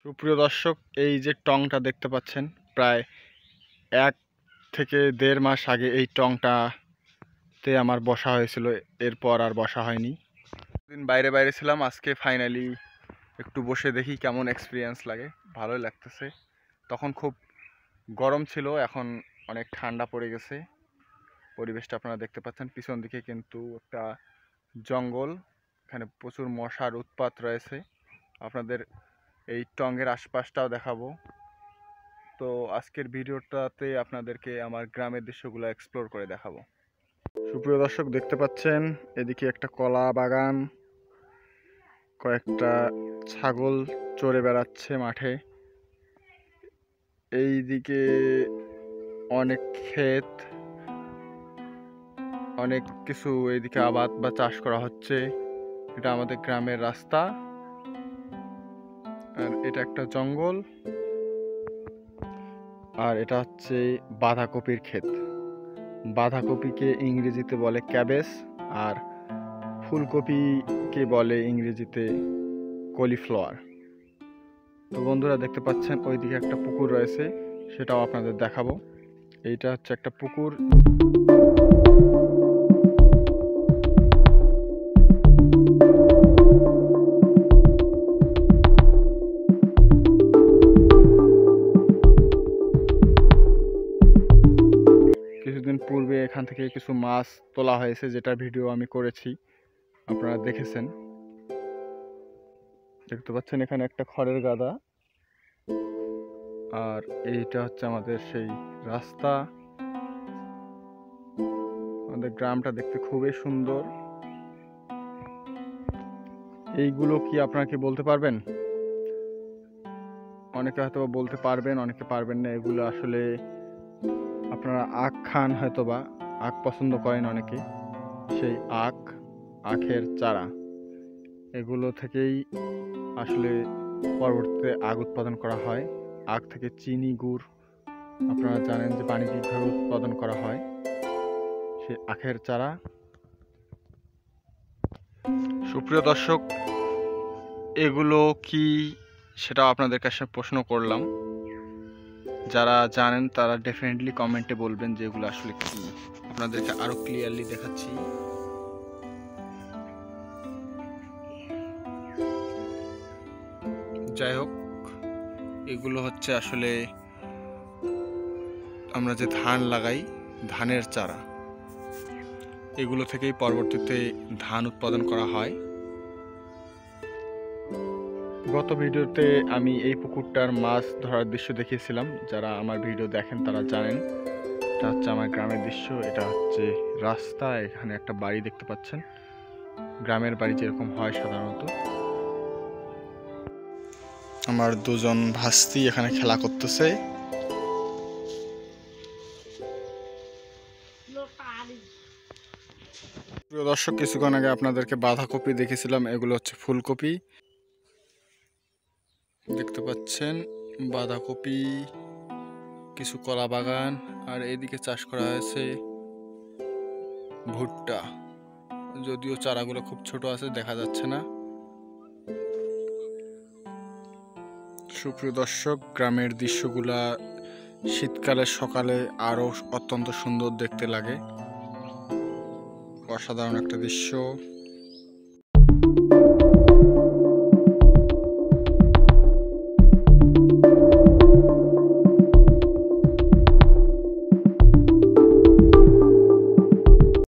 সুপ্রিয় দর্শক, এই যে টংটা দেখতে পাচ্ছেন, প্রায় 1 থেকে 1.5 মাস আগে এই টংটাতে আমার বসা হয়েছিল। এরপর আর বসা হয়নি। দিন বাইরে বাইরে ছিলাম, আজকে ফাইনালি একটু বসে দেখি কেমন এক্সপিরিয়েন্স লাগে। ভালোই লাগতেছে। তখন খুব গরম ছিল, এখন অনেক ঠান্ডা পড়ে গেছে। পরিবেশটা আপনারা দেখতে পাচ্ছেন। পিছন দিকে কিন্তু একটা জঙ্গল, এখানে প্রচুর মশার উৎপাত রয়েছে। আপনাদের এই টঙের আশপাশটাও দেখাবো। তো আজকের ভিডিওটাতে আপনাদেরকে আমার গ্রামের দৃশ্যগুলো এক্সপ্লোর করে দেখাবো। সুপ্রিয় দর্শক, দেখতে পাচ্ছেন এদিকে একটা কলা বাগান, কয়েকটা ছাগল চড়ে বেড়াচ্ছে মাঠে। এইদিকে অনেক ক্ষেত, অনেক কিছু এইদিকে আবাদ বা চাষ করা হচ্ছে। এটা আমাদের গ্রামের রাস্তা, আর এটা একটা জঙ্গল, আর এটা হচ্ছে বাঁধাকপির ক্ষেত। বাঁধাকপিকে ইংরেজিতে বলে ক্যাবেজ, আর ফুলকপিকে বলে ইংরেজিতে কলিফ্লাওয়ার। তো বন্ধুরা দেখতে পাচ্ছেন ওইদিকে একটা পুকুর রয়েছে, সেটাও আপনাদের দেখাবো। এইটা হচ্ছে একটা পুকুর। কিছুদিন পূর্বে এখান থেকে কিছু মাছ তোলা হয়েছে, যেটা ভিডিও আমি করেছি, আপনারা দেখেছেন। দেখতে পাচ্ছেন এখানে একটা খড়ের গাদা, আর এইটা হচ্ছে আমাদের সেই রাস্তা। আমাদের গ্রামটা দেখতে খুবই সুন্দর। এইগুলো কি আপনারা কি বলতে পারবেন? অনেকে হয়তো বলতে পারবেন, অনেকে পারবেন না। এগুলো আসলে আপনারা আখ খান, হয়তো বা আখ পছন্দ করেন অনেকে। সেই আখের চারা, এগুলো থেকেই আসলে পরবর্তীতে আখ উৎপাদন করা হয়। আখ থেকে চিনি, গুড় আপনারা জানেন যে বাণিজ্যিকভাবে উৎপাদন করা হয়। সেই আখের চারা। সুপ্রিয় দর্শক, এগুলো কি সেটা আপনাদের কাছে প্রশ্ন করলাম। যারা জানেন তারা ডেফিনেটলি কমেন্টে বলবেন যে এগুলো আসলে কি। আপনাদেরকে আরো ক্লিয়ারলি দেখাচ্ছি। যাই হোক, এগুলো হচ্ছে আসলে আমরা যে ধান লাগাই, ধানের চারা। এগুলো থেকেই পরবর্তীতে ধান উৎপাদন করা হয়। গত ভিডিওতে আমি এই পুকুরটার মাছ ধরার দৃশ্য দেখিয়েছিলাম। যারা আমার ভিডিও দেখেন তারা জানেন। এটা হচ্ছে আমার গ্রামের দৃশ্য, এটা হচ্ছে রাস্তা। এখানে একটা বাড়ি দেখতে পাচ্ছেন, গ্রামের বাড়ি যেরকম হয় সাধারণত। আমার দুজন ভাস্তি এখানে খেলা করতেছে। প্রিয় দর্শক, কিছুক্ষণ আগে আপনাদেরকে বাঁধাকপি দেখেছিলাম, এগুলো হচ্ছে ফুলকপি। দেখতে পাচ্ছেন বাঁধাকপি, কিছু কলা বাগান, আর এদিকে চাষ করা হয়েছে ভুট্টা। যদিও চারাগুলো খুব ছোট আছে, দেখা যাচ্ছে না। সুপ্রিয় দর্শক, গ্রামের দৃশ্যগুলা শীতকালের সকালে আরো অত্যন্ত সুন্দর দেখতে লাগে। অসাধারণ একটা দৃশ্য।